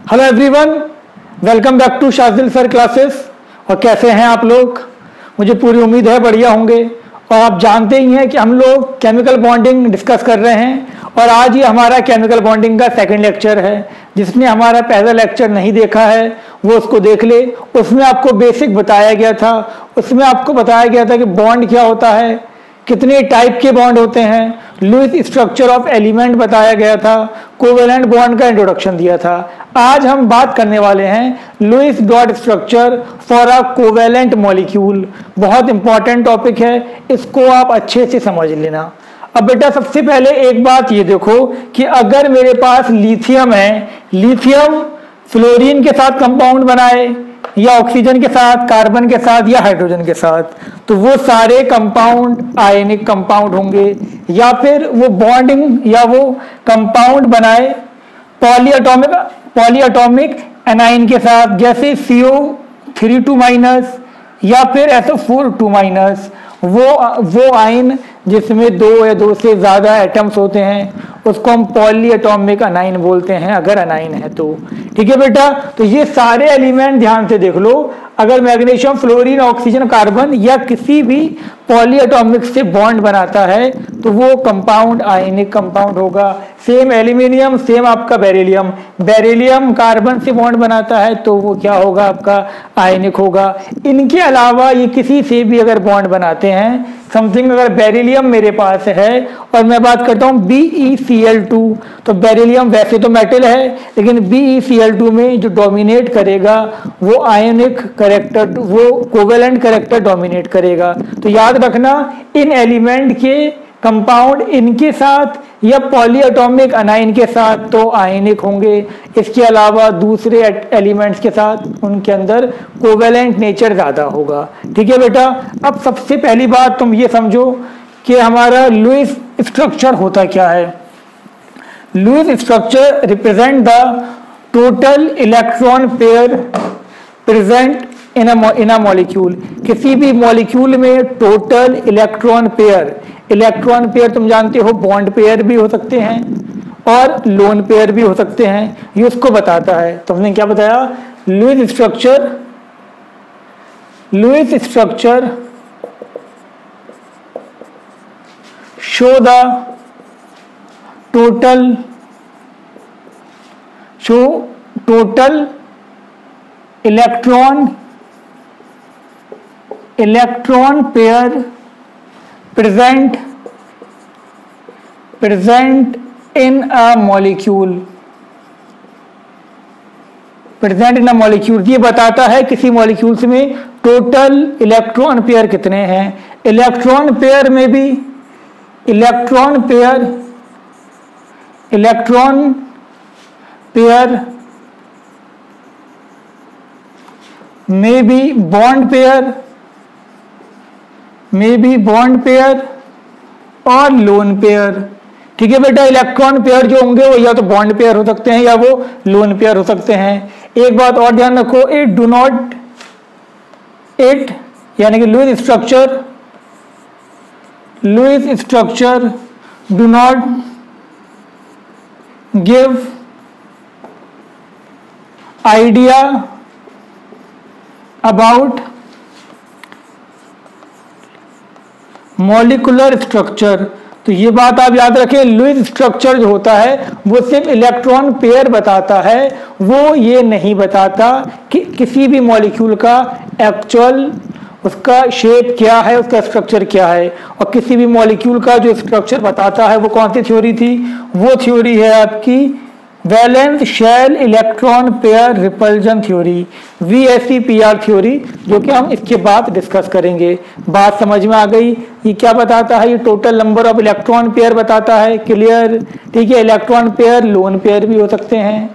Hello everyone, welcome back to Shajil sir classes. और कैसे हैं आप लोग? मुझे पूरी उम्मीद है बढ़िया होंगे। और आप जानते ही हैं कि हम लोग केमिकल बॉन्डिंग डिस्कस कर रहे हैं और आज ये हमारा केमिकल बॉन्डिंग का सेकंड लेक्चर है। जिसने हमारा पहला लेक्चर नहीं देखा है वो उसको देख ले। उसमें आपको बेसिक बताया गया था, उसमें आपको बताया गया था कि बॉन्ड क्या होता है, कितने टाइप के बॉन्ड होते हैं, लुईस स्ट्रक्चर ऑफ एलिमेंट बताया गया था, कोवेलेंट बॉन्ड का इंट्रोडक्शन दिया था। आज हम बात करने वाले हैं Lewis dot structure for a covalent molecule. बहुत इंपॉर्टेंट टॉपिक है, इसको आप अच्छे से समझ लेना। अब बेटा सबसे पहले एक बात ये देखो कि अगर मेरे पास लिथियम है, लिथियम फ्लोरीन के साथ कंपाउंड बनाए या ऑक्सीजन के साथ, कार्बन के साथ या हाइड्रोजन के साथ, तो वो सारे कंपाउंड आयनिक कंपाउंड होंगे। या फिर वो बॉन्डिंग या वो कंपाउंड बनाए पॉलीएटॉमिक एनाइन के साथ, जैसे CO3 या फिर SO4 वो आयन जिसमें दो या दो से ज्यादा एटम्स होते हैं उसको हम पॉलीएटॉमिक अनाइन बोलते हैं, अगर अनाइन है तो। ठीक है बेटा, तो ये सारे एलिमेंट ध्यान से देख लो। अगर मैग्नीशियम, फ्लोरीन, ऑक्सीजन, कार्बन या किसी भी पॉलीएटॉमिक से बॉन्ड बनाता है तो वो कंपाउंड आयनिक कंपाउंड होगा। सेम एल्यूमिनियम, सेम आपका बेरिलियम, बेरिलियम कार्बन से बॉन्ड बनाता है तो वो क्या होगा, आपका आयनिक होगा। इनके अलावा ये किसी से भी अगर बॉन्ड बनाते हैं, समथिंग अगर बेरिलियम मेरे पास है और मैं बात करता हूँ BeCl2, तो बेरिलियम वैसे तो मेटल है लेकिन BeCl2 में जो डोमिनेट करेगा वो आयनिक करेक्टर, वो कोवेलेंट करेक्टर डोमिनेट करेगा। तो याद रखना इन एलिमेंट के कंपाउंड इनके साथ या पॉलीएटॉमिक अनाइन के साथ तो आयनिक होंगे। इसके अलावा दूसरे एलिमेंट्स के साथ उनके अंदर कोवेलेंट नेचर ज्यादा होगा। ठीक है बेटा, अब सबसे पहली बात तुम ये समझो कि हमारा लुईस स्ट्रक्चर होता क्या है। Lewis structure represent the total electron pair present in a molecule. किसी भी मॉलिक्यूल में टोटल इलेक्ट्रॉन पेयर तुम जानते हो, बॉन्ड पेयर भी हो सकते हैं और लोन पेयर भी हो सकते हैं, ये उसको बताता है। तुमने क्या बताया? Lewis structure show the total electron pair present in a molecule। ये बताता है किसी मॉलिक्यूल्स में टोटल इलेक्ट्रॉन पेयर कितने हैं। इलेक्ट्रॉन पेयर में भी बॉन्ड पेयर और लोन पेयर। ठीक है बेटा, इलेक्ट्रॉन पेयर जो होंगे वो या तो बॉन्ड पेयर हो सकते हैं या वो लोन पेयर हो सकते हैं। एक बात और ध्यान रखो, इट यानी कि Lewis structure do not give idea about molecular structure. तो ये बात आप याद रखें, लुईस स्ट्रक्चर जो होता है वो सिर्फ इलेक्ट्रॉन पेयर बताता है, वो ये नहीं बताता कि किसी भी मॉलिक्यूल का एक्चुअल उसका शेप क्या है, उसका स्ट्रक्चर क्या है। और किसी भी मॉलिक्यूल का जो स्ट्रक्चर बताता है वो कौन सी थ्योरी थी? वो थ्योरी है आपकी valence shell electron pair repulsion theory, VSEPR theory, जो कि हम इसके बाद डिस्कस करेंगे। बात समझ में आ गई? ये क्या बताता है? ये total number of electron pair बताता है। क्लियर? ठीक है, इलेक्ट्रॉन पेयर लोन पेयर भी हो सकते हैं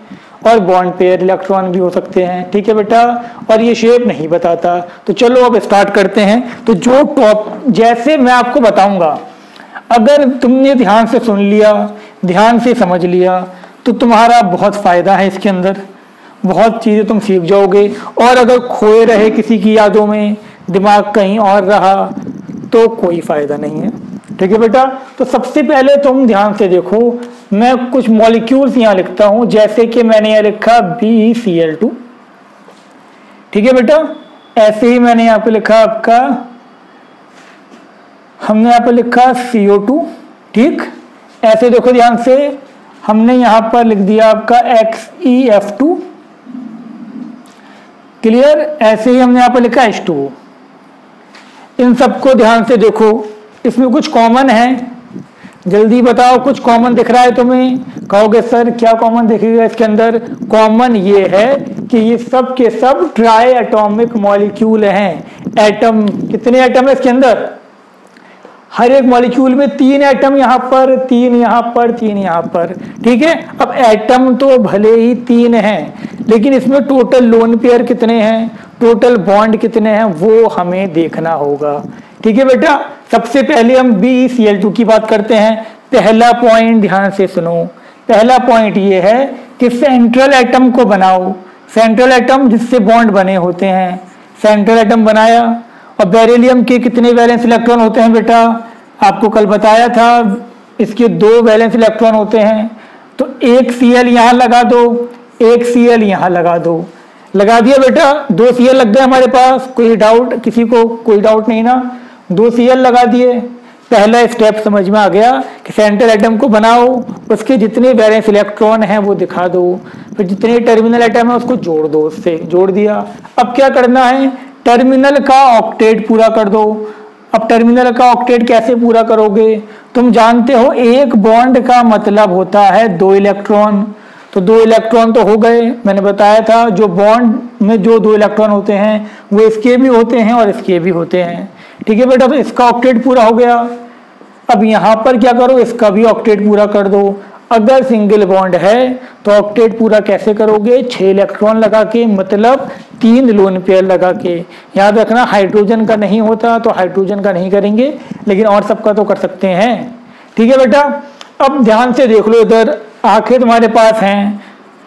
और बॉन्ड पेयर इलेक्ट्रॉन भी हो सकते हैं। ठीक है बेटा, और ये शेप नहीं बताता। तो चलो अब स्टार्ट करते हैं। तो जैसे मैं आपको बताऊंगा, अगर तुमने ध्यान से सुन लिया, ध्यान से समझ लिया तो तुम्हारा बहुत फायदा है। इसके अंदर बहुत चीजें तुम सीख जाओगे। और अगर खोए रहे किसी की यादों में, दिमाग कहीं और रहा तो कोई फायदा नहीं है। ठीक है बेटा, तो सबसे पहले तुम ध्यान से देखो, मैं कुछ मॉलिक्यूल्स यहाँ लिखता हूं, जैसे कि मैंने यहाँ लिखा BeCl2, ठीक है बेटा। ऐसे ही मैंने यहाँ पे लिखा आपका, हमने यहाँ पे लिखा CO2, ठीक। ऐसे देखो ध्यान से, हमने यहाँ पर लिख दिया आपका XeF2, क्लियर। ऐसे ही हमने यहाँ पर लिखा H2O। इन सबको ध्यान से देखो, इसमें कुछ कॉमन है, जल्दी बताओ कुछ कॉमन दिख रहा है तुम्हें? कहोगे सर क्या कॉमन दिखेगा इसके अंदर? कॉमन ये है कि ये सब के सब ट्राई एटॉमिक मॉलिक्यूल हैं। एटम, कितने एटम है इसके अंदर? हर एक मॉलिक्यूल में 3 एटम, यहाँ पर 3, यहाँ पर 3, यहाँ पर, ठीक है। अब एटम तो भले ही 3 हैं, लेकिन इसमें टोटल लोन पेयर कितने हैं, टोटल बॉन्ड कितने हैं, वो हमें देखना होगा, ठीक है बेटा। सबसे पहले हम BeCl2 की बात करते हैं। पहला पॉइंट ध्यान से सुनो, पहला पॉइंट ये है कि सेंट्रल एटम को बनाओ। सेंट्रल एटम जिससे बॉन्ड बने होते हैं, सेंट्रल एटम बनाया। और बेरिलियम के कितने वैलेंस इलेक्ट्रॉन होते हैं बेटा? आपको कल बताया था, इसके 2 वैलेंस इलेक्ट्रॉन होते हैं। तो एक Cl यहाँ लगा दो, एक Cl यहाँ लगा दो। लगा दिया बेटा, 2 Cl लग गए हमारे पास। कोई डाउट किसी को? कोई डाउट नहीं ना? 2 Cl लगा दिए। पहला स्टेप समझ में आ गया कि सेंट्रल एटम को बनाओ, उसके जितने वैलेंस इलेक्ट्रॉन हैं वो दिखा दो, फिर जितने टर्मिनल एटम है उसको जोड़ दो, उससे जोड़ दिया। अब क्या करना है? टर्मिनल का ऑक्टेट पूरा कर दो। अब टर्मिनल का ऑक्टेट कैसे पूरा करोगे? तुम जानते हो एक बॉन्ड का मतलब होता है 2 इलेक्ट्रॉन। तो 2 इलेक्ट्रॉन तो हो गए, मैंने बताया था जो बॉन्ड में जो 2 इलेक्ट्रॉन होते हैं वो इसके भी होते हैं और इसके भी होते हैं, ठीक है बेटा। तो इसका ऑक्टेट पूरा हो गया। अब यहाँ पर क्या करो, इसका भी ऑक्टेट पूरा कर दो। अगर सिंगल बॉन्ड है तो ऑक्टेट पूरा कैसे करोगे? 6 इलेक्ट्रॉन लगा के, मतलब 3 लोन पेयर लगा के। याद रखना हाइड्रोजन का नहीं होता तो हाइड्रोजन का नहीं करेंगे, लेकिन और सबका तो कर सकते हैं, ठीक है बेटा। अब ध्यान से देख लो, इधर आंखें तुम्हारे पास हैं,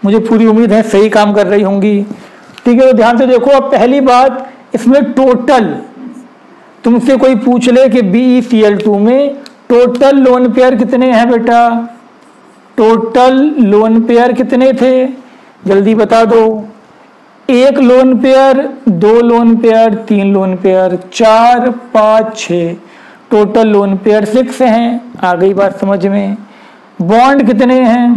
मुझे पूरी उम्मीद है सही काम कर रही होंगी, ठीक है। तो ध्यान से देखो। अब पहली बात, इसमें टोटल तुमसे कोई पूछ ले कि BeCl2 में टोटल लोन पेयर कितने हैं बेटा? टोटल लोन पेयर कितने थे? जल्दी बता दो। 1 lone pair, 2 lone pair, 3 lone pair, 4, 5, 6, total lone pair 6 हैं। आ गई बात समझ में? बॉन्ड कितने हैं?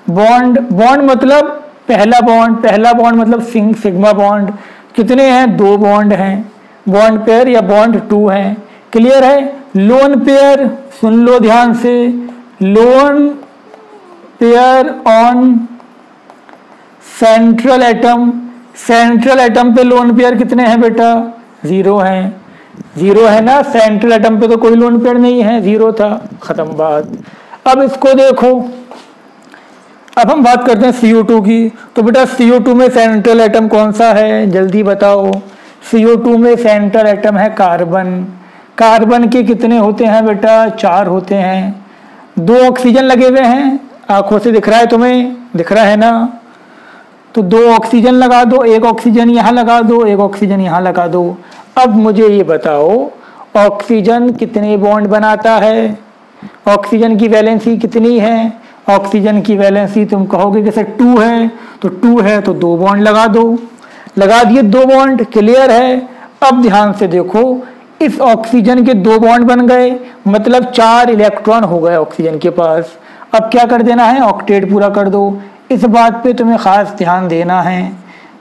बॉन्ड मतलब पहला बॉन्ड मतलब सिग्मा बॉन्ड कितने हैं? 2 बॉन्ड हैं। बॉन्ड पेयर या बॉन्ड 2 हैं, क्लियर है। लोन पेयर सुन लो ध्यान से, lone pair on central atom, central atom पे लोन पेयर कितने हैं बेटा? 0 हैं। 0 है ना, सेंट्रल एटम पे तो कोई लोन पेयर नहीं है, 0 था, खत्म बात। अब इसको देखो, अब हम बात करते हैं CO2 की। तो बेटा CO2 में सेंट्रल एटम कौन सा है? जल्दी बताओ। CO2 में सेंट्रल एटम है कार्बन। कार्बन के कितने होते हैं बेटा? 4 होते हैं। 2 ऑक्सीजन लगे हुए हैं, आंखों से दिख रहा है तुम्हें? दिख रहा है ना? तो 2 ऑक्सीजन लगा दो, 1 ऑक्सीजन यहाँ लगा दो, 1 ऑक्सीजन यहाँ लगा दो। अब मुझे ये बताओ, ऑक्सीजन कितने बॉन्ड बनाता है? ऑक्सीजन की वैलेंसी कितनी है? ऑक्सीजन की वैलेंसी तुम कहोगे कि सर 2 है, तो 2 है तो 2 बॉन्ड लगा दो। लगा दिए 2 बॉन्ड, क्लियर है। अब ध्यान से देखो, इस ऑक्सीजन के 2 बॉन्ड बन गए, मतलब 4 इलेक्ट्रॉन हो गए ऑक्सीजन के पास। अब क्या कर देना है? ऑक्टेट पूरा कर दो। इस बात पे तुम्हें खास ध्यान देना है,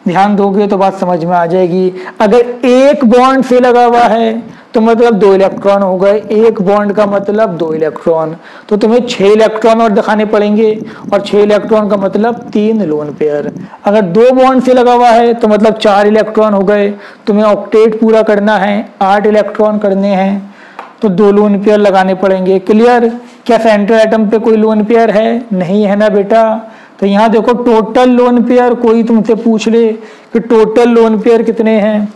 ध्यान दोगे तो बात समझ में आ जाएगी। अगर एक बॉन्ड से लगा हुआ है तो मतलब 2 इलेक्ट्रॉन हो गए, एक बॉन्ड का मतलब 2 इलेक्ट्रॉन, तो तुम्हें 6 इलेक्ट्रॉन और दिखाने पड़ेंगे, और 6 इलेक्ट्रॉन का मतलब 3 लोन पेयर। अगर 2 बॉन्ड से लगा हुआ है तो मतलब 4 इलेक्ट्रॉन हो गए, तुम्हें ऑक्टेट पूरा करना है, 8 इलेक्ट्रॉन करने हैं, तो 2 लोन पेयर लगाने पड़ेंगे, क्लियर। क्या सेंट्रल एटम पे कोई लोन पेयर है? नहीं है ना बेटा। तो यहाँ देखो टोटल लोन पेयर, कोई तुमसे पूछ ले कि टोटल लोन पेयर कितने हैं?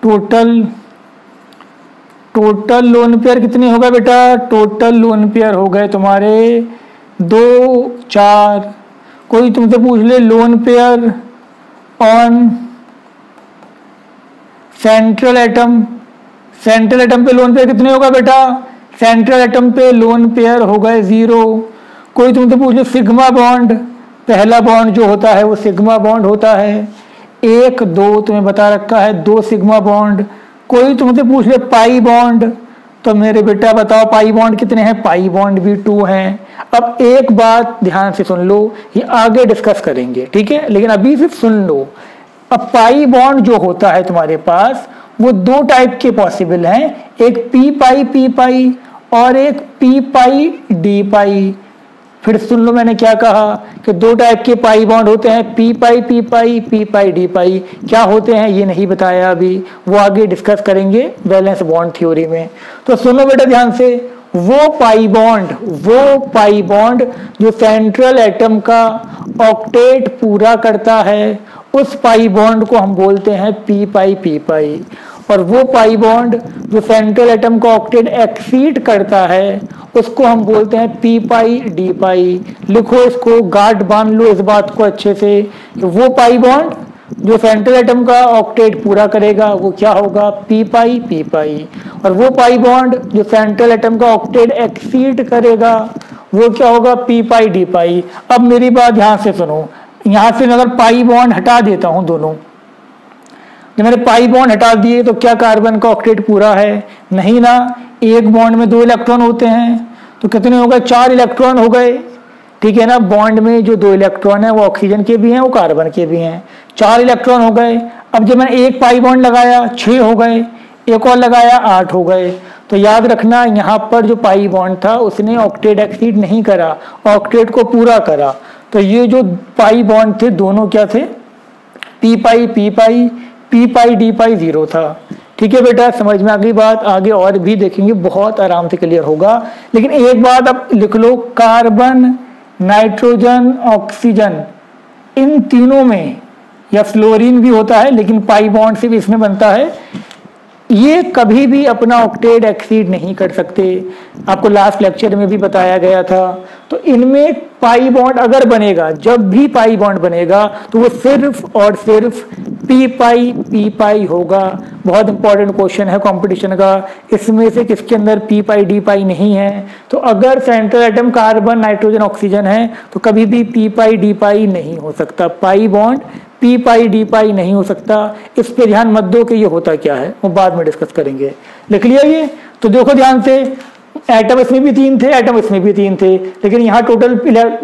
टोटल लोन पेयर कितने होगा बेटा? टोटल लोन पेयर हो गए तुम्हारे 2, 4। कोई तुमसे पूछ ले lone pair on central atom, central atom पे लोन पेयर कितने होगा बेटा? सेंट्रल एटम पे लोन पेयर हो गए 0। कोई तुमसे पूछ लो सिग्मा बॉन्ड, पहला बॉन्ड जो होता है वो सिग्मा बॉन्ड होता है। 1 2 तुम्हें बता रखा है 2 सिग्मा बॉन्ड। कोई तुमसे पूछ ले पाई बॉन्ड, तो मेरे बेटा बताओ पाई बॉन्ड कितने हैं? पाई बॉन्ड भी 2 हैं। अब एक बात ध्यान से सुन लो, ये आगे डिस्कस करेंगे, ठीक है, लेकिन अभी सिर्फ सुन लो। अब पाई बॉन्ड जो होता है तुम्हारे पास वो 2 टाइप के पॉसिबल हैं, एक पी पाई और एक पी पाई डी पाई। फिर सुन लो मैंने क्या कहा कि 2 टाइप के पाई बॉन्ड होते हैं, पी पाई डी पाई। क्या होते हैं ये नहीं बताया अभी, वो आगे डिस्कस करेंगे वैलेंस बॉन्ड थ्योरी में। तो सुनो बेटा ध्यान से, वो पाई बॉन्ड जो सेंट्रल एटम का ऑक्टेट पूरा करता है, उस पाई बॉन्ड को हम बोलते हैं पी पाई। और वो पाई बॉन्ड जो सेंट्रल एटम का ऑक्टेट एक्सीड करता है, उसको हम बोलते हैं पी पाई डी पाई। लिखो इसको, गार्ड बांध लो इस बात को अच्छे से, कि वो पाई बॉन्ड जो सेंट्रल एटम का ऑक्टेट पूरा करेगा वो क्या होगा? पी पाई। और वो पाई बॉन्ड जो सेंट्रल एटम का ऑक्टेट एक्सीड करेगा वो क्या होगा? पी पाई डी पाई। अब मेरी बात ध्यान से सुनो, यहां से अगर पाई बॉन्ड हटा देता हूं दोनों, जब मैंने पाई बॉन्ड हटा दिए तो क्या कार्बन का ऑक्टेट पूरा है? नहीं ना। एक बॉन्ड में 2 इलेक्ट्रॉन होते हैं, तो कितने हो गए? 4 इलेक्ट्रॉन हो गए, ठीक है ना। बॉन्ड में जो 2 इलेक्ट्रॉन है वो ऑक्सीजन के भी हैं, वो कार्बन के भी हैं, 4 इलेक्ट्रॉन हो गए। अब जब मैंने एक पाई बॉन्ड लगाया 6 हो गए, एक और लगाया 8 हो गए। तो याद रखना यहाँ पर जो पाई बॉन्ड था उसने ऑक्टेट एक्सीड नहीं करा, ऑक्टेट को पूरा करा। तो ये जो पाई बॉन्ड थे दोनों क्या थे? पी पाई डी पाई 0 था। ठीक है बेटा, समझ में आ गई बात? आगे और भी देखेंगे, बहुत आराम से क्लियर होगा। लेकिन एक बात अब लिख लो, कार्बन, नाइट्रोजन, ऑक्सीजन, इन तीनों में, या फ्लोरीन भी होता है लेकिन पाई बॉन्ड से भी इसमें बनता है, ये कभी भी अपना ऑक्टेट एक्सीड नहीं कर सकते। आपको लास्ट लेक्चर में भी बताया गया था। तो इनमें पाई बॉन्ड अगर बनेगा, जब भी पाई बॉन्ड बनेगा तो वो सिर्फ और सिर्फ पी पाई होगा। बहुत इंपॉर्टेंट क्वेश्चन है कंपटीशन का, इसमें से किसके अंदर पी पाई डी पाई नहीं है। तो अगर central atom carbon, nitrogen, oxygen है तो कभी भी पी पाई डी पाई नहीं हो सकता, पाई बॉन्ड पी पाई डी पाई नहीं हो सकता। इस पे ध्यान मत दो कि ये होता क्या है, वो बाद में डिस्कस करेंगे। लिख लिया ये? तो देखो ध्यान से, एटम इसमें भी 3 थे, एटम इसमें भी 3 थे, लेकिन यहाँ टोटल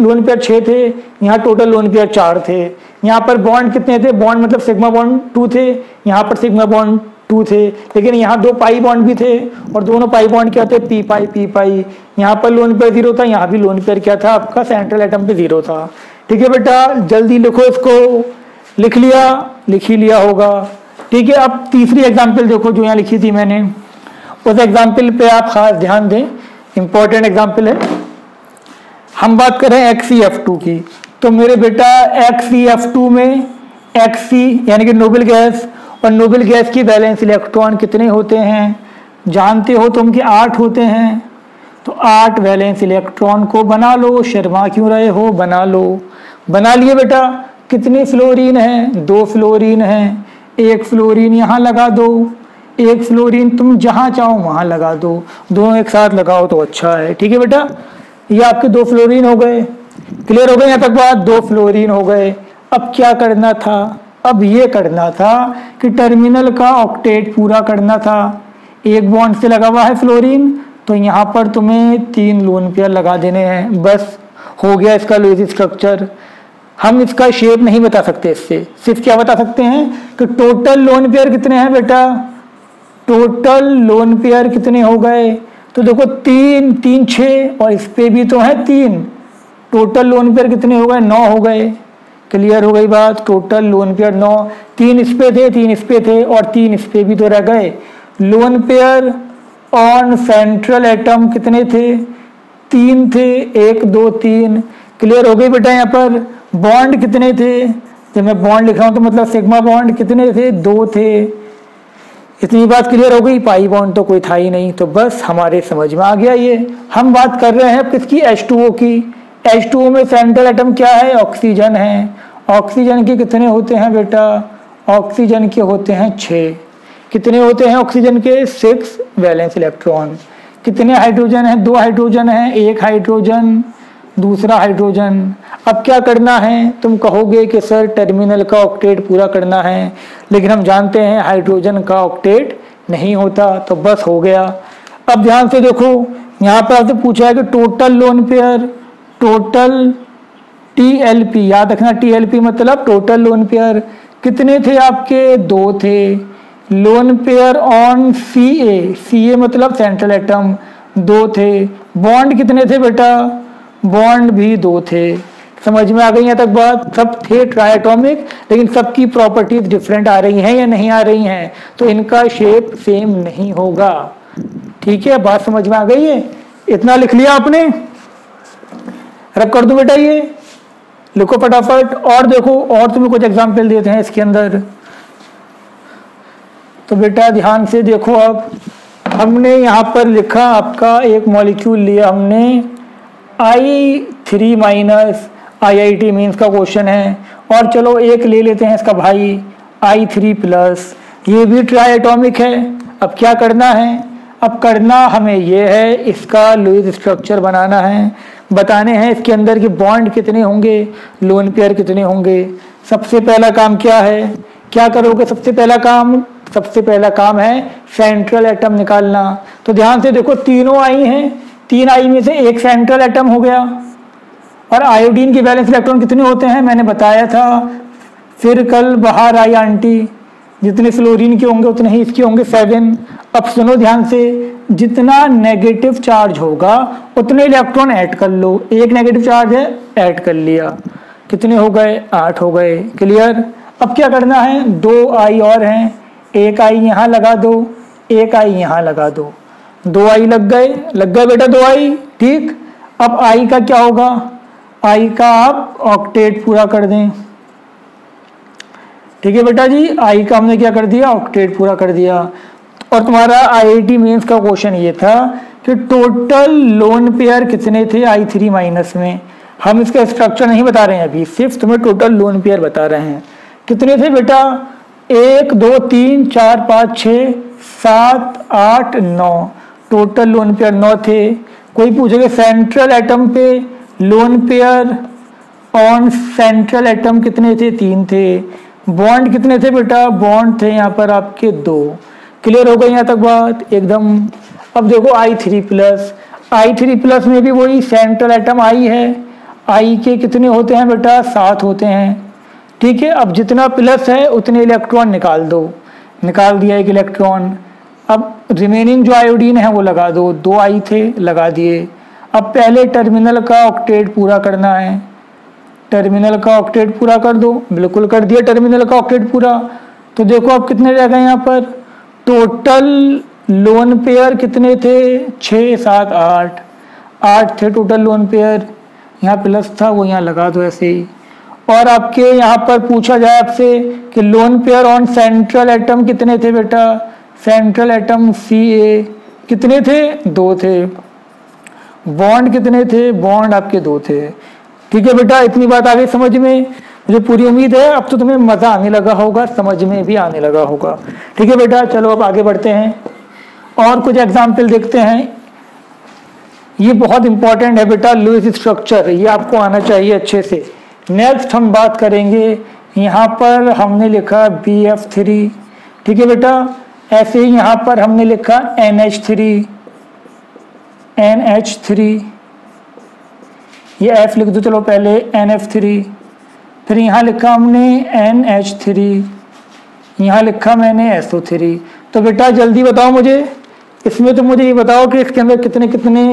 लोन पेयर 6 थे, यहाँ टोटल लोन पेयर 4 थे। यहाँ पर बॉन्ड कितने थे? बॉन्ड मतलब सिग्मा बॉन्ड 2 थे, यहाँ पर सिग्मा बॉन्ड 2 थे, लेकिन यहाँ 2 पाई बॉन्ड भी थे, और दोनों पाई बॉन्ड क्या थे? पी पाई। यहाँ पर लोन पेयर 0 था, यहाँ भी लोन पेयर क्या था? आपका सेंट्रल एटम पे 0 था। ठीक है बेटा, जल्दी लिखो इसको। लिख लिया? लिख ही लिया होगा। ठीक है, अब तीसरी एग्जाम्पल देखो जो यहाँ लिखी थी मैंने, उस एग्जाम्पल पे आप खास ध्यान दें, इंपॉर्टेंट एग्जाम्पल है। हम बात कर रहे हैं XeF2 की। तो मेरे बेटा XeF2 में Xe यानी कि नोबल गैस, और नोबल गैस की वैलेंस इलेक्ट्रॉन कितने होते हैं? जानते हो तुम कि 8 होते हैं। तो 8 वैलेंस इलेक्ट्रॉन को बना लो, शर्मा क्यों रहे हो? बना लो। बना लिए बेटा। कितने फ्लोरीन है? 2 फ्लोरीन है। एक फ्लोरीन यहाँ लगा दो, एक फ्लोरीन तुम जहाँ चाहो वहाँ लगा दो, दोनों एक साथ लगाओ तो अच्छा है। ठीक है बेटा, ये आपके 2 फ्लोरीन हो गए। क्लियर हो गए यहाँ तक बात? 2 फ्लोरीन हो गए। अब क्या करना था? अब ये करना था कि टर्मिनल का ऑक्टेट पूरा करना था। एक बॉन्ड से लगा हुआ है फ्लोरीन, तो यहाँ पर तुम्हें 3 लोन पेयर लगा देने हैं, बस हो गया इसका लुईस स्ट्रक्चर। हम इसका शेप नहीं बता सकते इससे, सिर्फ क्या बता सकते हैं कि टोटल लोन पेयर कितने हैं बेटा? टोटल लोन पेयर कितने हो गए? तो देखो 3 3 6, और इस पे भी तो है 3। टोटल लोन पेयर कितने हो गए? 9 हो गए। क्लियर हो गई बात? टोटल लोन पेयर 9, 3 इस पे थे, 3 इस पे थे, और 3 इस पे भी तो रह गए। Lone pair on central atom कितने थे? 3 थे, 1 2 3। क्लियर हो गई बेटा? यहाँ पर बॉन्ड कितने थे? जब मैं बॉन्ड लिख रहा हूं तो मतलब सिग्मा बॉन्ड कितने थे? 2 थे। इतनी बात क्लियर हो गई? पाई बॉन्ड तो कोई था ही नहीं, तो बस हमारे समझ में आ गया ये। हम बात कर रहे हैं किसकी? H2O की। H2O में सेंट्रल एटम क्या है? ऑक्सीजन है। ऑक्सीजन के कितने होते हैं बेटा? ऑक्सीजन के होते हैं 6। कितने होते हैं ऑक्सीजन के? 6 वैलेंस इलेक्ट्रॉन। कितने हाइड्रोजन हैं? 2 हाइड्रोजन हैं, एक हाइड्रोजन, दूसरा हाइड्रोजन। अब क्या करना है? तुम कहोगे कि सर टर्मिनल का ऑक्टेट पूरा करना है, लेकिन हम जानते हैं हाइड्रोजन का ऑक्टेट नहीं होता, तो बस हो गया। अब ध्यान से देखो, यहाँ पर आपसे पूछा है कि total lone pair, total TLP, याद रखना टीएलपी मतलब टोटल लोन पेयर कितने थे आपके? 2 थे। Lone pair on CA, CA मतलब सेंट्रल एटम, 2 थे। बॉन्ड कितने थे बेटा? बॉन्ड भी 2 थे। समझ में आ गई यहाँ तक बात? सब थे ट्राइएटॉमिक, लेकिन सबकी प्रॉपर्टीज डिफरेंट आ रही हैं या नहीं आ रही हैं, तो इनका शेप सेम नहीं होगा। ठीक है, बात समझ में आ गई है? इतना लिख लिया आपने? रब कर दो बेटा, ये लिखो फटाफट। और देखो, और तुम्हें कुछ एग्जाम्पल देते हैं इसके अंदर। तो बेटा ध्यान से देखो, अब हमने यहाँ पर लिखा आपका एक मॉलिक्यूल लिया हमने I3 माइनस, IIT मीन्स का क्वेश्चन है। और चलो एक ले लेते हैं इसका भाई I3 प्लस, ये भी ट्राइएटॉमिक है। अब क्या करना है? अब करना हमें ये है, इसका लुईस स्ट्रक्चर बनाना है, बताने हैं इसके अंदर के बॉन्ड कितने होंगे, लोन पेयर कितने होंगे। सबसे पहला काम क्या है? क्या करोगे? सबसे पहला काम है सेंट्रल एटम निकालना। तो ध्यान से देखो, तीनों आई हैं, 3 आई में से एक सेंट्रल एटम हो गया। और आयोडीन के वैलेंस इलेक्ट्रॉन कितने होते हैं? मैंने बताया था, फिर कल बाहर आई आंटी, जितने फ्लोरीन के होंगे उतने ही इसके होंगे 7। अब सुनो ध्यान से, जितना नेगेटिव चार्ज होगा उतने इलेक्ट्रॉन ऐड कर लो। एक नेगेटिव चार्ज है, ऐड कर लिया, कितने हो गए? 8 हो गए। क्लियर? अब क्या करना है? 2 आई और हैं, एक आई यहाँ लगा दो, एक आई यहाँ लगा दो, 2 आई लग गए बेटा, 2 आई। ठीक, अब आई का क्या होगा? आई का आप ऑक्टेट पूरा कर दें। ठीक है बेटा जी, आई का हमने क्या कर दिया? ऑक्टेट पूरा कर दिया। और तुम्हारा IIT मेंस का क्वेश्चन ये था कि टोटल लोन पेयर कितने थे I3 माइनस में। हम इसका स्ट्रक्चर नहीं बता रहे हैं अभी, सिर्फ तुम्हें टोटल लोन पेयर बता रहे हैं। कितने थे बेटा? 1 2 3 4 5 6 7 8 9, टोटल लोन पेयर 9 थे। कोई पूछेगा सेंट्रल एटम पे lone pair on central atom कितने थे? 3 थे। बॉन्ड कितने थे बेटा? बॉन्ड थे यहाँ पर आपके 2। क्लियर हो गई यहाँ तक बात एकदम? अब देखो I3 प्लस में भी वही सेंट्रल एटम आई है। आई के कितने होते हैं बेटा? 7 होते हैं। ठीक है, अब जितना प्लस है उतने इलेक्ट्रॉन निकाल दो, निकाल दिया एक इलेक्ट्रॉन। अब रिमेनिंग जो आयोडीन है वो लगा दो, 2 आई थे लगा दिए। अब पहले टर्मिनल का ऑक्टेट पूरा करना है, टर्मिनल का ऑक्टेट पूरा कर दो। बिल्कुल कर दिया टर्मिनल का ऑक्टेट पूरा। तो देखो अब कितने रह गए यहाँ पर? टोटल लोन पेयर कितने थे? 6 7 8 थे टोटल लोन पेयर। यहाँ प्लस था वो यहाँ लगा दो ऐसे ही। और आपके यहाँ पर पूछा जाए आपसे कि lone pair on central atom कितने थे बेटा? सेंट्रल एटम Ca कितने थे? 2 थे। बॉन्ड कितने थे? बॉन्ड आपके 2 थे। ठीक है बेटा, इतनी बात आ गई समझ में? मुझे पूरी उम्मीद है अब तो तुम्हें मजा आने लगा होगा, समझ में भी आने लगा होगा। ठीक है बेटा, चलो अब आगे बढ़ते हैं और कुछ एग्जाम्पल देखते हैं। ये बहुत इंपॉर्टेंट है बेटा, लुईस स्ट्रक्चर, ये आपको आना चाहिए अच्छे से। नेक्स्ट हम बात करेंगे, यहाँ पर हमने लिखा BF3। ठीक है बेटा, ऐसे ही यहाँ पर हमने लिखा NH3, ये F लिख दो चलो पहले, NF3। फिर यहाँ लिखा हमने NH3, यहाँ लिखा मैंने SO3। तो बेटा जल्दी बताओ मुझे, इसमें तो मुझे ये बताओ कि इसके अंदर कितने कितने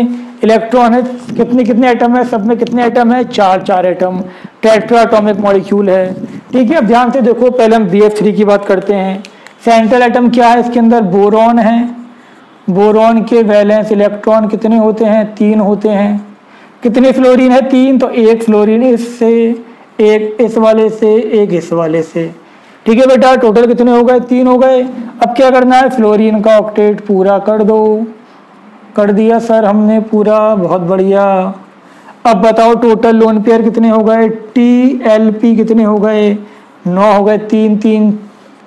इलेक्ट्रॉन है, कितने कितने एटम है, सब में कितने एटम है? 4 एटम, टेट्रा एटॉमिक मॉलिक्यूल है। ठीक है, अब ध्यान से देखो, पहले हम BF3 की बात करते हैं। सेंट्रल एटम क्या है इसके अंदर? बोरॉन है। बोरॉन के वैलेंस इलेक्ट्रॉन कितने होते हैं? 3 होते हैं। कितने फ्लोरीन है? 3, तो एक फ्लोरीन इससे, एक इस वाले से, एक इस वाले से। ठीक है बेटा, टोटल कितने हो गए? 3 हो गए। अब क्या करना है? फ्लोरीन का ऑक्टेट पूरा कर दो। कर दिया सर हमने पूरा, बहुत बढ़िया। अब बताओ टोटल लोन पेयर कितने हो गए? TLP कितने हो गए? 9 हो गए। 3 3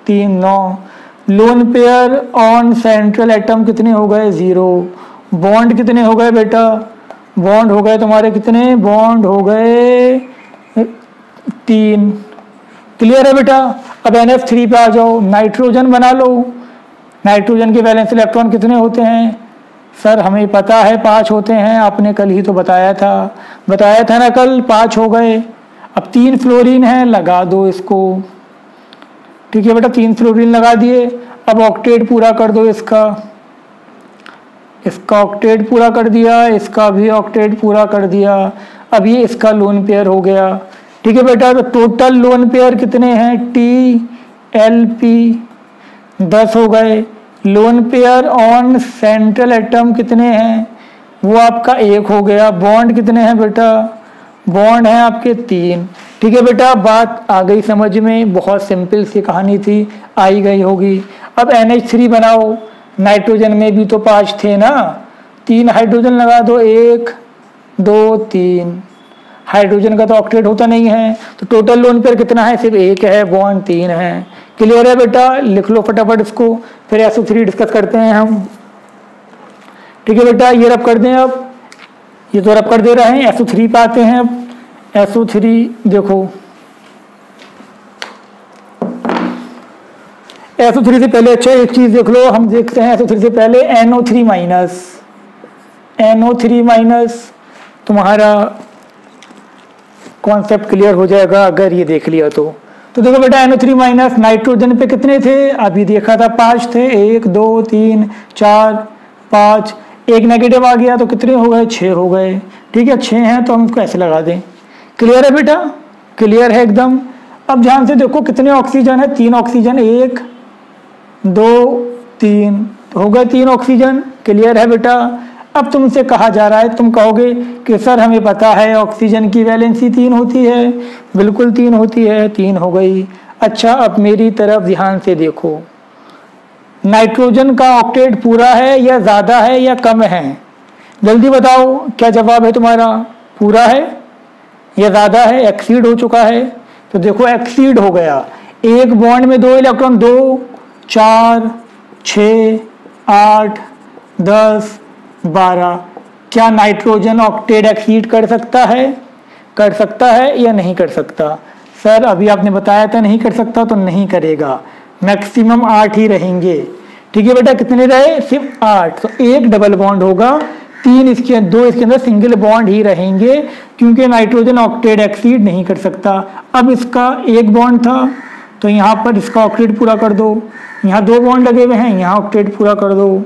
3 9। Lone pair on central atom कितने हो गए? 0। बॉन्ड कितने हो गए बेटा, बॉन्ड हो गए तुम्हारे कितने, बॉन्ड हो गए 3। क्लियर है बेटा। अब NH3 पे आ जाओ, नाइट्रोजन बना लो। नाइट्रोजन के वैलेंस इलेक्ट्रॉन कितने होते हैं सर, हमें पता है 5 होते हैं, आपने कल ही तो बताया था ना कल, 5 हो गए। अब 3 फ्लोरीन है, लगा दो इसको। ठीक है बेटा, 3 फ्लोरीन लगा दिए। अब ऑक्टेट पूरा कर दो इसका ऑक्टेट पूरा कर दिया, इसका भी ऑक्टेट पूरा कर दिया। अब ये इसका लोन पेयर हो गया। ठीक है बेटा, तो टोटल लोन पेयर कितने हैं, TLP 10 हो गए। Lone pair on central atom कितने हैं, वो आपका 1 हो गया। बॉन्ड कितने हैं बेटा, बॉन्ड हैं आपके 3। ठीक है बेटा, बात आ गई समझ में, बहुत सिंपल सी कहानी थी, आई गई होगी। अब NH3 बनाओ, नाइट्रोजन में भी तो 5 थे ना, 3 हाइड्रोजन लगा दो, 1 2 3। हाइड्रोजन का तो ऑक्टेट होता नहीं है, तो टोटल लोन पेयर कितना है, सिर्फ 1 है, बॉन्ड 3 है। क्लियर है बेटा, लिख लो फटाफट इसको, फिर SO3 डिस्कस करते हैं हम। ठीक है बेटा, ये रब कर दें, अब ये तो रब कर दे रहे हैं, SO3 पे आते हैं। अब SO3 देखो, SO3 से पहले अच्छा एक चीज देख लो, हम देखते हैं SO3 से पहले NO3 माइनस, तुम्हारा कॉन्सेप्ट क्लियर हो जाएगा अगर ये देख लिया तो। देखो बेटा, NO3 माइनस नाइट्रोजन पे कितने थे, अभी देखा था 5 थे, 1 2 3 4 5, एक नेगेटिव आ गया तो कितने हो गए, 6 हो गए। ठीक है, 6 हैं तो हम इसको ऐसे लगा दें। क्लियर है बेटा, क्लियर है एकदम। अब ध्यान से देखो कितने ऑक्सीजन है, 3 ऑक्सीजन, 1 2 3, तो हो गए 3 ऑक्सीजन। क्लियर है बेटा। अब तुमसे कहा जा रहा है, तुम कहोगे कि सर हमें पता है ऑक्सीजन की वैलेंसी 3 होती है, बिल्कुल 3 होती है, 3 हो गई। अच्छा, अब मेरी तरफ ध्यान से देखो, नाइट्रोजन का ऑक्टेट पूरा है या ज़्यादा है या कम है, जल्दी बताओ क्या जवाब है तुम्हारा, पूरा है या ज़्यादा है, एक्सीड हो चुका है। तो देखो एक्सीड हो गया, एक बॉन्ड में 2 इलेक्ट्रॉन, 2 4 6 8 10 12, क्या नाइट्रोजन ऑक्टेट एक्सीड कर सकता है या नहीं कर सकता। सर अभी आपने बताया था नहीं कर सकता, तो नहीं करेगा, मैक्सिमम 8 ही रहेंगे। ठीक है बेटा, कितने रहे, सिर्फ 8, तो एक डबल बॉन्ड होगा, 2 इसके अंदर सिंगल बॉन्ड ही रहेंगे, क्योंकि नाइट्रोजन ऑक्टेट एक्सीड नहीं कर सकता। अब इसका एक बॉन्ड था, तो यहाँ पर इसका ऑक्टेट पूरा कर दो, यहाँ 2 बॉन्ड लगे हुए हैं, यहाँ ऑक्टेट पूरा कर दो,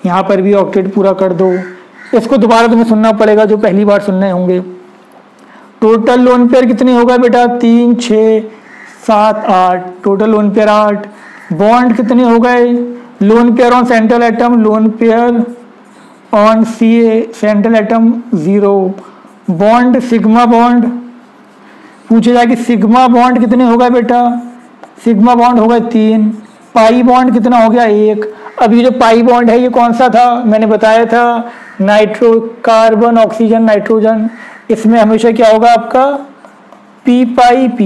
यहाँ पर भी ऑक्टेट पूरा कर दो। इसको दोबारा तुम्हें सुनना पड़ेगा जो पहली बार सुनने होंगे। टोटल लोन पेयर कितने होगा बेटा, 3 6 7 8, टोटल लोन पेयर 8। बॉन्ड कितने हो गए, lone pair on central atom, lone pair on CA central atom 0। Bond sigma bond पूछे जाए कि सिग्मा बॉन्ड कितने हो गए बेटा, सिग्मा बॉन्ड हो गए 3। पाई बॉन्ड कितना हो गया, 1। अब ये जो पाई बॉन्ड है ये कौन सा था, मैंने बताया था नाइट्रो कार्बन ऑक्सीजन नाइट्रोजन, इसमें हमेशा क्या होगा आपका पी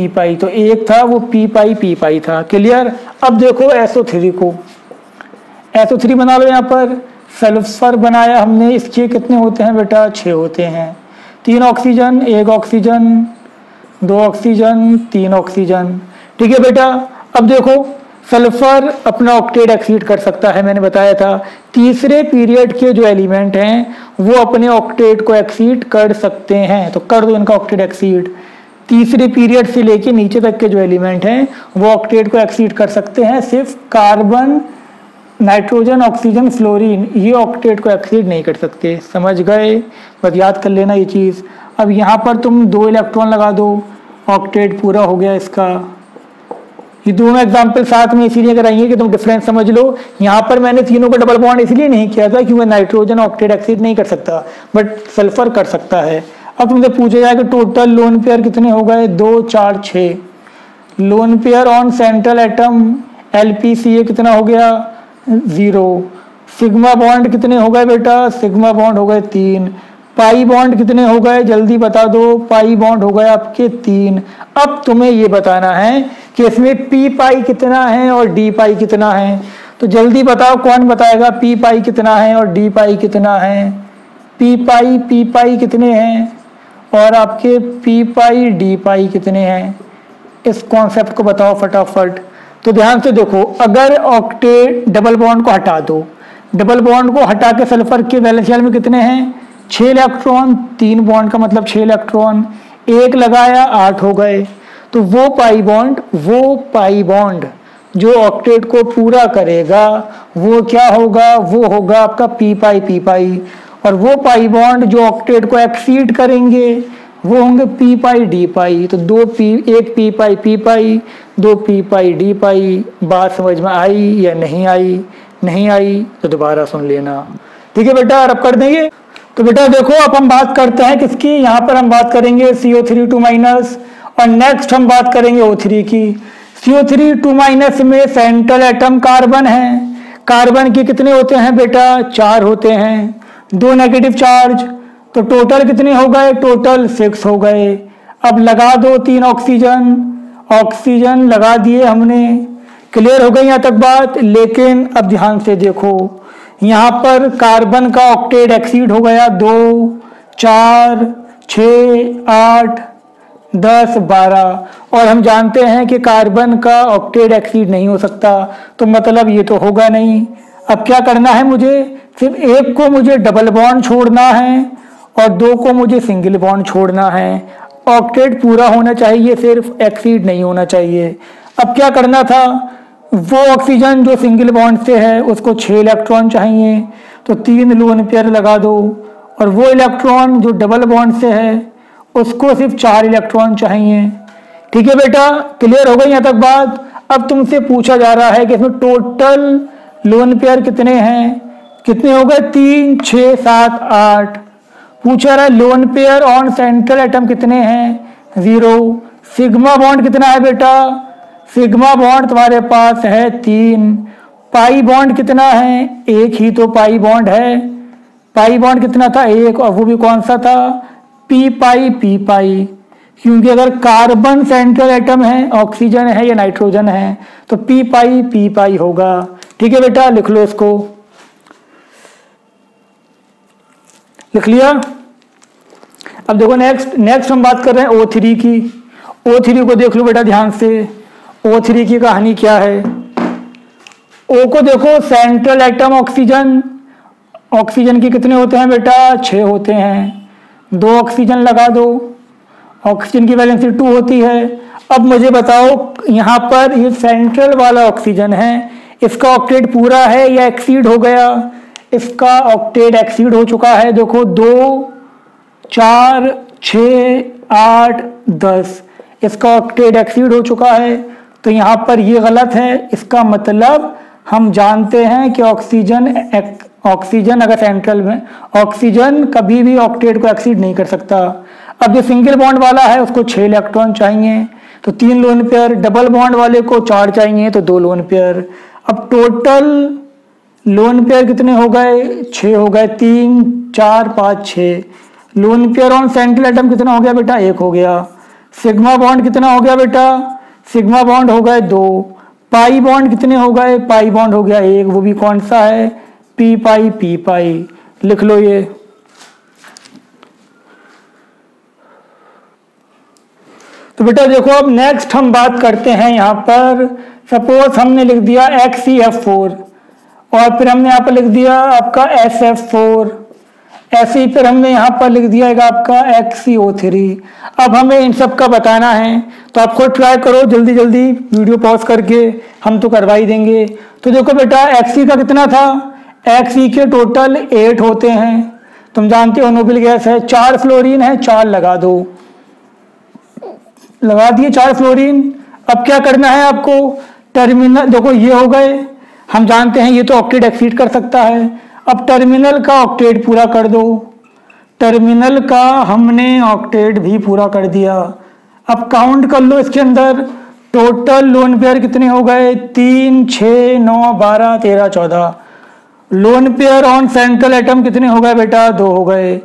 पाई, तो एक था वो पी पाई था। क्लियर। अब देखो SO3 को, SO3 बना लो, यहाँ पर सल्फर बनाया हमने, इसके कितने होते हैं बेटा, 6 होते हैं। 3 ऑक्सीजन, 1 ऑक्सीजन, 2 ऑक्सीजन, 3 ऑक्सीजन। ठीक है बेटा। अब देखो सल्फर अपना ऑक्टेट एक्सीड कर सकता है, मैंने बताया था। तीसरे पीरियड के जो एलिमेंट हैं वो अपने ऑक्टेट को एक्सीड कर सकते हैं, तो कर दो इनका ऑक्टेट एक्सीड। तीसरे पीरियड से लेके नीचे तक के जो एलिमेंट हैं वो ऑक्टेट को एक्सीड कर सकते हैं, सिर्फ कार्बन नाइट्रोजन ऑक्सीजन फ्लोरीन ये ऑक्टेट को एक्सीड नहीं कर सकते। समझ गए, बस याद कर लेना ये चीज़। अब यहाँ पर तुम 2 इलेक्ट्रॉन लगा दो, ऑक्टेट पूरा हो गया इसका। ये दोनों एग्जाम्पल साथ में इसीलिए कराएंगे कि तुम डिफरेंस समझ लो। यहाँ पर मैंने तीनों का डबल बॉन्ड इसलिए नहीं किया था क्योंकि नाइट्रोजन ऑक्टेट एक्सीड नहीं कर सकता, बट सल्फर कर सकता है। अब तुमसे पूछा जाए कि टोटल लोन पेयर कितने हो गए, 2 4 6। Lone pair on central atom LPCA कितना हो गया, 0। सिग्मा बॉन्ड कितने हो गए बेटा, सिग्मा बॉन्ड हो गए 3। पाई बॉन्ड कितने हो गए, जल्दी बता दो, पाई बॉन्ड हो गए आपके 3। अब तुम्हें ये बताना है कि इसमें P पाई कितना है और D पाई कितना है। तो जल्दी बताओ कौन बताएगा पी पाई कितना है और डी पाई कितना है। पी पाई कितने हैं और आपके पी पाई डी पाई कितने हैं, इस कॉन्सेप्ट को बताओ फटाफट। तो ध्यान से देखो, अगर ऑक्टेट डबल बॉन्ड को हटा दो, डबल बॉन्ड को हटा के सल्फर के वैलेंस शेल में कितने हैं 6 इलेक्ट्रॉन, 3 बॉन्ड का मतलब 6 इलेक्ट्रॉन, एक लगाया 8 हो गए। तो वो पाई बॉन्ड जो ऑक्टेट को पूरा करेगा वो क्या होगा, वो होगा आपका पी पाई। और वो पाई बॉन्ड जो ऑक्टेट को एक्सीड करेंगे वो होंगे पी पाई डी पाई। तो एक पी पाई, 2 पी पाई डी पाई। बात समझ में आई या नहीं आई? नहीं आई तो दोबारा सुन लेना, ठीक है बेटा। और अब कर देंगे। तो बेटा देखो, अब हम बात करते हैं किसकी, यहाँ पर हम बात करेंगे CO3 2- और नेक्स्ट हम बात करेंगे O3 की। CO3 2- में सेंट्रल एटम कार्बन है। कार्बन के कितने होते हैं बेटा 4 होते हैं, 2 नेगेटिव चार्ज। तो टोटल कितने हो गए, टोटल 6 हो गए। अब लगा दो 3 ऑक्सीजन लगा दिए हमने। क्लियर हो गई यहाँ तक बात। लेकिन अब ध्यान से देखो, यहाँ पर कार्बन का ऑक्टेट एक्सीड हो गया 2, 4, 6, 8, 10, 12 और हम जानते हैं कि कार्बन का ऑक्टेट एक्सीड नहीं हो सकता, तो मतलब ये तो होगा नहीं। अब क्या करना है मुझे, सिर्फ एक को मुझे डबल बॉन्ड छोड़ना है और 2 को मुझे सिंगल बॉन्ड छोड़ना है। ऑक्टेट पूरा होना चाहिए, सिर्फ एक्सीड नहीं होना चाहिए। अब क्या करना था, वो ऑक्सीजन जो सिंगल बॉन्ड से है उसको 6 इलेक्ट्रॉन चाहिए, तो 3 लोन पेयर लगा दो। और वो इलेक्ट्रॉन जो डबल बॉन्ड से है उसको सिर्फ 4 इलेक्ट्रॉन चाहिए। ठीक है बेटा, क्लियर हो गई यहाँ तक बात। अब तुमसे पूछा जा रहा है कि इसमें टोटल लोन पेयर कितने हैं, कितने हो गए 3, 6, 7, 8। पूछा रहा है lone pair on central atom कितने हैं 0। सिग्मा बॉन्ड कितना है बेटा, सिग्मा बॉन्ड तुम्हारे पास है 3। पाई बॉन्ड कितना है, एक ही तो पाई बॉन्ड है। पाई बॉन्ड कितना था 1, और वो भी कौन सा था पी पाई। क्योंकि अगर कार्बन सेंट्रल एटम है, ऑक्सीजन है या नाइट्रोजन है, तो पी पाई होगा। ठीक है बेटा, लिख लो इसको, लिख लिया। अब देखो नेक्स्ट हम बात कर रहे हैं O3 की। O3 को देख लो बेटा ध्यान से, O3 की कहानी क्या है। O को देखो, सेंट्रल एटम ऑक्सीजन, ऑक्सीजन के कितने होते हैं बेटा 6 होते हैं। 2 ऑक्सीजन लगा दो, ऑक्सीजन की वैलेंसी 2 होती है। अब मुझे बताओ यहाँ पर ये सेंट्रल वाला ऑक्सीजन है, इसका ऑक्टेट पूरा है या एक्सीड हो गया। इसका ऑक्टेट एक्सीड हो चुका है। देखो 2, 4, 6, 8, 10 इसका ऑक्टेट एक्सीड हो चुका है, तो यहाँ पर ये गलत है। इसका मतलब हम जानते हैं कि ऑक्सीजन अगर सेंट्रल में, ऑक्सीजन कभी भी ऑक्टेट को एक्सीड नहीं कर सकता। अब जो सिंगल बॉन्ड वाला है उसको 6 इलेक्ट्रॉन चाहिए, तो 3 लोन पेयर। डबल बॉन्ड वाले को 4 चाहिए, तो 2 लोन पेयर। अब टोटल लोन पेयर कितने हो गए 6 हो गए, 3, 4, 5, 6। Lone pair on central atom कितना हो गया बेटा 1 हो गया। सिग्मा बॉन्ड कितना हो गया बेटा, सिग्मा बॉन्ड हो गए 2। पाई बॉन्ड कितने हो गए, पाई बॉन्ड हो गया 1, वो भी कौन सा है पी पाई। लिख लो ये। तो बेटा देखो, अब नेक्स्ट हम बात करते हैं यहाँ पर। सपोज हमने लिख दिया XeF4 और फिर हमने यहाँ पर लिख दिया आपका SF4, ऐसे ही फिर हमने यहाँ पर लिख दिया आपका XeO3। अब हमें इन सब का बताना है, तो आप खुद ट्राई करो जल्दी जल्दी वीडियो पॉज करके, हम तो करवा ही देंगे। तो देखो बेटा Xe का कितना था, Xe के टोटल 8 होते हैं। तुम जानते हो नोबल गैस है, 4 फ्लोरीन है, 4 लगा दो, लगा दिए 4 फ्लोरीन। अब क्या करना है आपको, टर्मिनल देखो ये हो गए, हम जानते हैं ये तो ऑक्टेट एक्सीड कर सकता है। अब टर्मिनल का ऑक्टेट पूरा कर दो, टर्मिनल का हमने ऑक्टेट भी पूरा कर दिया। अब काउंट कर लो इसके अंदर टोटल लोन पेयर कितने हो गए 3, 6, 9, 12, 13, 14। Lone pair on central atom कितने हो गए बेटा 2 हो गए।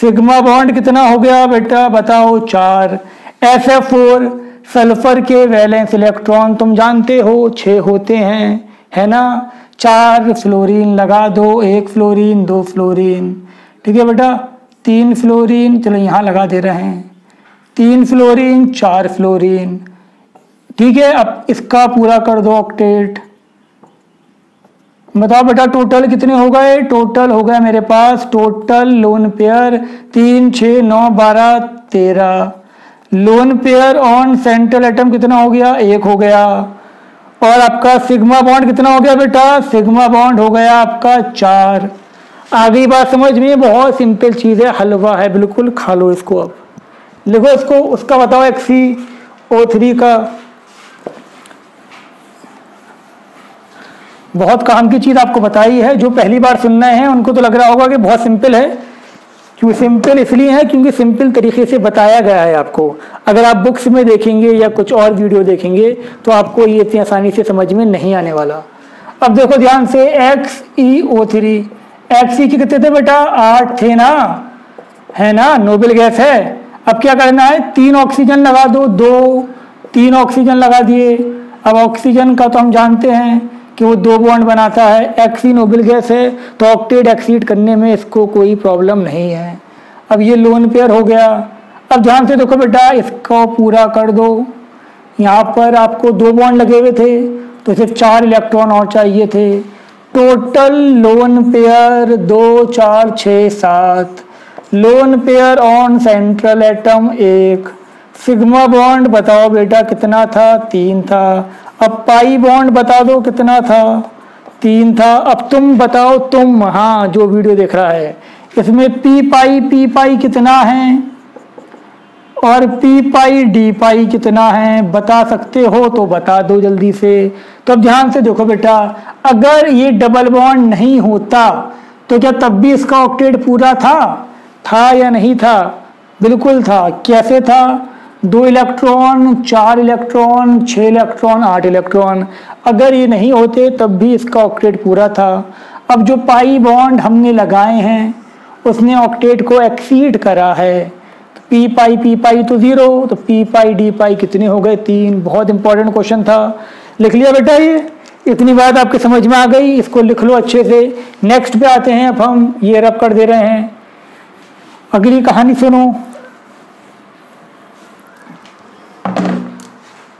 सिग्मा बॉन्ड कितना हो गया बेटा बताओ 4। SF4 सल्फर के वैलेंस इलेक्ट्रॉन तुम जानते हो 6 होते हैं, है ना। 4 फ्लोरीन लगा दो, 1 फ्लोरीन, 2 फ्लोरीन, ठीक है बेटा, 3 फ्लोरीन, चलो यहाँ लगा दे रहे हैं, 3 फ्लोरीन, 4 फ्लोरीन, ठीक है। अब इसका पूरा कर दो ऑक्टेट। बताओ बेटा टोटल कितने हो गए? टोटल हो गया मेरे पास, total lone pair 3, 6, 9, 12, 13। Lone pair on central atom कितना हो गया? 1 हो गया। और आपका सिग्मा बॉन्ड कितना हो गया बेटा? सिग्मा बॉन्ड हो गया आपका 4। आ गई बात समझ में? बहुत सिंपल चीज़ है, हलवा है बिल्कुल, खा लो इसको। अब लिखो इसको, उसका बताओ XeO3 का। बहुत काम की चीज़ आपको बताई है, जो पहली बार सुन रहे हैं उनको तो लग रहा होगा कि बहुत सिंपल है। क्यों सिंपल? इसलिए है क्योंकि सिंपल तरीके से बताया गया है आपको। अगर आप बुक्स में देखेंगे या कुछ और वीडियो देखेंगे तो आपको ये इतनी आसानी से समझ में नहीं आने वाला। अब देखो ध्यान से, XeO3, Xe के कितने थे बेटा? 8 थे ना, है ना, नोबेल गैस है। अब क्या करना है? 3 ऑक्सीजन लगा दो, 3 ऑक्सीजन लगा दिए। अब ऑक्सीजन का तो हम जानते हैं कि वो 2 बॉन्ड बनाता है, Xe नोबेल गैस है, तो ऑक्टेट एक्सीड करने में इसको कोई प्रॉब्लम नहीं है। अब ये लोन पेयर हो गया। अब ध्यान से देखो बेटा, इसको पूरा कर दो। यहाँ पर आपको 2 बॉन्ड लगे हुए थे तो सिर्फ 4 इलेक्ट्रॉन और चाहिए थे। Total lone pair 2, 4, 6, 7। Lone pair on central atom 1। Sigma bond बताओ बेटा कितना था? 3 था। अब पाई बॉन्ड बता दो कितना था? 3 था। अब तुम बताओ, तुम, हाँ जो वीडियो देख रहा है, इसमें पी पाई कितना है और पी पाई डी पाई कितना है? बता सकते हो तो बता दो जल्दी से। तो अब ध्यान से देखो बेटा, अगर ये डबल बॉन्ड नहीं होता तो क्या तब भी इसका ऑक्टेट पूरा था या नहीं था? बिल्कुल था। कैसे था? 2 इलेक्ट्रॉन, 4 इलेक्ट्रॉन, 6 इलेक्ट्रॉन, 8 इलेक्ट्रॉन। अगर ये नहीं होते तब भी इसका ऑक्टेट पूरा था। अब जो पाई बॉन्ड हमने लगाए हैं उसने ऑक्टेट को एक्सीड करा है। तो पी पाई तो 0, तो पी पाई डी पाई कितने हो गए? 3। बहुत इंपॉर्टेंट क्वेश्चन था, लिख लिया बेटा? ये इतनी बात आपके समझ में आ गई, इसको लिख लो अच्छे से। नेक्स्ट पे आते हैं। अब हम ये रब कर दे रहे हैं, अगली कहानी सुनो।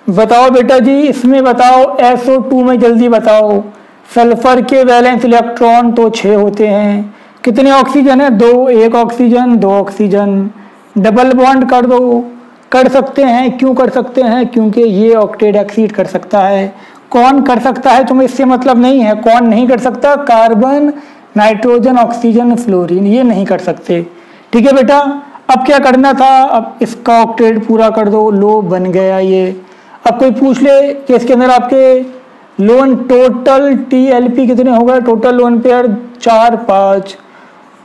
बताओ बेटा जी, इसमें बताओ SO2 में जल्दी बताओ। सल्फर के वैलेंस इलेक्ट्रॉन तो 6 होते हैं। कितने ऑक्सीजन है? 2। 1 ऑक्सीजन, 2 ऑक्सीजन। डबल बॉन्ड कर दो। कर सकते हैं। क्यों कर सकते हैं? क्योंकि ये ऑक्टेट एक्सीड कर सकता है। कौन कर सकता है तुम्हें इससे मतलब नहीं है। कौन नहीं कर सकता? कार्बन, नाइट्रोजन, ऑक्सीजन, फ्लोरीन, ये नहीं कर सकते। ठीक है बेटा? अब क्या करना था? अब इसका ऑक्टेट पूरा कर दो। लो बन गया ये। अब कोई पूछ ले कि इसके अंदर आपके लोन टोटल TLP कितने हो गए? Total lone pair 4, 5।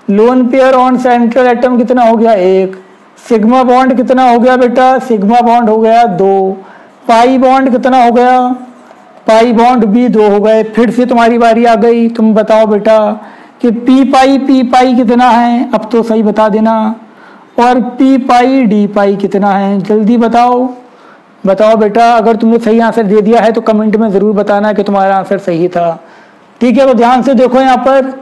Lone pair on central atom कितना हो गया? 1। सिग्मा बॉन्ड कितना हो गया बेटा? सिग्मा बॉन्ड हो गया 2। पाई बॉन्ड कितना हो गया? पाई बॉन्ड भी 2 हो गए। फिर से तुम्हारी बारी आ गई, तुम बताओ बेटा कि पी पाई कितना है? अब तो सही बता देना। और पी पाई डी पाई कितना है? जल्दी बताओ। बताओ बेटा, अगर तुमने सही आंसर दे दिया है तो कमेंट में ज़रूर बताना कि तुम्हारा आंसर सही था। ठीक है, तो ध्यान से देखो यहाँ पर,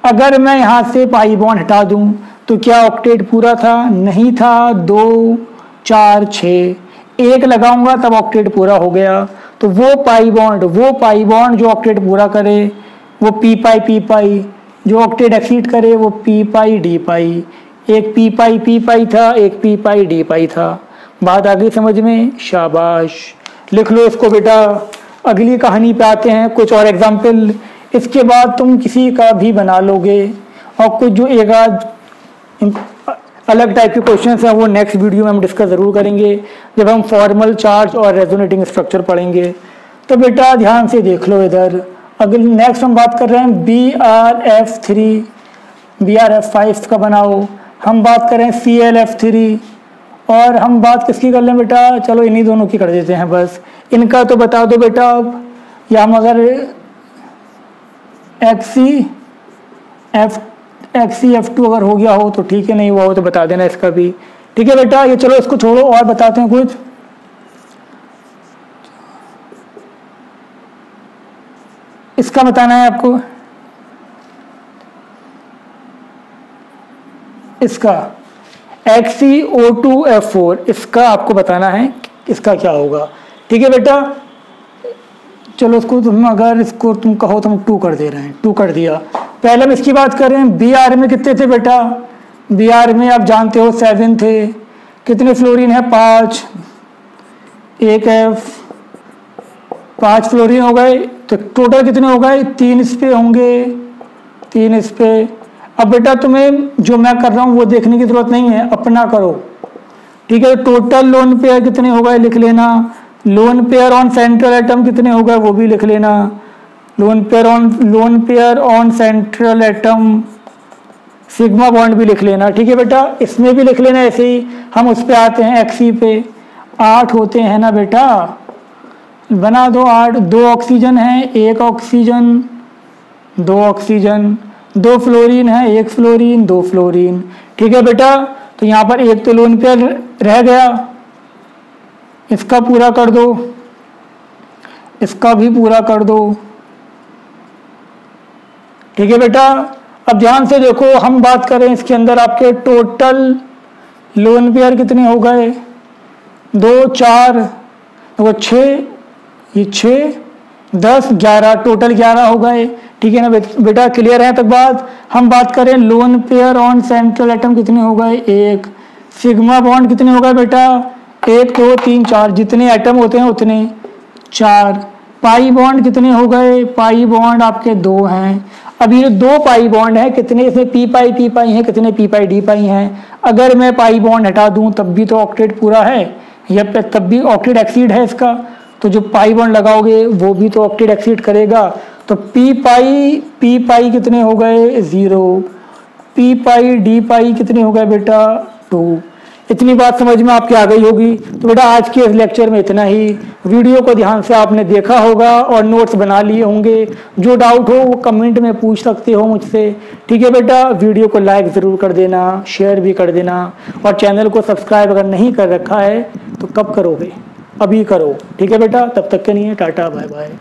अगर मैं यहाँ से पाई बॉन्ड हटा दूँ तो क्या ऑक्टेट पूरा था? नहीं था। 2, 4, 6। 1 लगाऊंगा तब ऑक्टेट पूरा हो गया। तो वो पाई बॉन्ड जो ऑक्टेट पूरा करे वो पी पाई, जो ऑक्टेट एक्सीड करे वो पी पाई डी पाई। एक पी पाई था, एक पी पाई डी पाई था। बात आ गई समझ में? शाबाश, लिख लो इसको बेटा। अगली कहानी पे आते हैं, कुछ और एग्जाम्पल। इसके बाद तुम किसी का भी बना लोगे और कुछ जो एक आध अलग टाइप के क्वेश्चंस हैं वो नेक्स्ट वीडियो में हम डिस्कस ज़रूर करेंगे जब हम फॉर्मल चार्ज और रेजोनेटिंग स्ट्रक्चर पढ़ेंगे। तो बेटा ध्यान से देख लो इधर। अगली नेक्स्ट हम बात कर रहे हैं BRF3, BRF5 का बनाओ। हम बात करें ClF3 और हम बात किसकी कर लें बेटा? चलो इन्हीं दोनों की कर देते हैं बस। इनका तो बता दो बेटा अब, या हम अगर XeF2 अगर हो गया हो तो ठीक है, नहीं हुआ हो तो बता देना इसका भी। ठीक है बेटा? ये चलो इसको छोड़ो और बताते हैं कुछ। इसका बताना है आपको, इसका XeO2F4 इसका आपको बताना है इसका क्या होगा। ठीक है बेटा, चलो इसको तुम अगर इसको तुम कहो तो हम 2 कर दे रहे हैं, 2 कर दिया। पहले हम इसकी बात करें, Br में कितने थे बेटा, Br में आप जानते हो 7 थे। कितने फ्लोरीन है, 5, एक F, 5 फ्लोरीन हो गए, तो टोटल कितने हो गए, 3 इस पे होंगे, 3 इस पे। अब बेटा तुम्हें जो मैं कर रहा हूँ वो देखने की जरूरत नहीं है, अपना करो। ठीक है, टोटल लोन पेयर कितने हो गए लिख लेना, lone pair on central atom कितने हो गए वो भी लिख लेना, lone pair on central atom sigma bond भी लिख लेना। ठीक है बेटा, इसमें भी लिख लेना। ऐसे ही हम उस पे आते हैं Xe पे, 8 होते हैं ना बेटा, बना दो 8, 2 ऑक्सीजन है, 1 ऑक्सीजन, 2 ऑक्सीजन, 2 फ्लोरीन है, 1 फ्लोरीन, 2 फ्लोरीन। ठीक है बेटा, तो यहाँ पर एक तो लोन पेयर रह गया, इसका पूरा कर दो, इसका भी पूरा कर दो। ठीक है बेटा, अब ध्यान से देखो, हम बात करें इसके अंदर आपके टोटल लोन पेयर कितने हो गए, 2, 4, वो 6, ये 6, 10, 11, टोटल 11 हो गए। ठीक है ना बेटा, क्लियर है तक बात। हम बात करें lone pair on central atom कितने हो गए, 1, सिग्मा बॉन्ड कितने हो गए बेटा, 1, 2, 3, 4, जितने एटम होते हैं उतने 4। पाई बॉन्ड कितने हो गए, पाई बॉन्ड आपके 2 हैं। अब ये 2 पाई बॉन्ड है, कितने इसमें पी पाई हैं, कितने पी पाई डी पाई हैं। अगर मैं पाई बॉन्ड हटा दूं तब भी तो ऑक्टेट पूरा है, या तब भी ऑक्टेट एक्सीड है इसका, तो जो पाई बॉन्ड लगाओगे वो भी तो ऑक्टेट एक्सीड करेगा। तो पी पाई कितने हो गए, 0, पी पाई डी पाई कितने हो गए बेटा, 2। इतनी बात समझ में आपके आ गई होगी। तो बेटा आज के इस लेक्चर में इतना ही। वीडियो को ध्यान से आपने देखा होगा और नोट्स बना लिए होंगे। जो डाउट हो वो कमेंट में पूछ सकते हो मुझसे। ठीक है बेटा, वीडियो को लाइक ज़रूर कर देना, शेयर भी कर देना, और चैनल को सब्सक्राइब अगर नहीं कर रखा है तो कब करोगे, अभी करो। ठीक है बेटा, तब तक के लिए टाटा बाय बाय।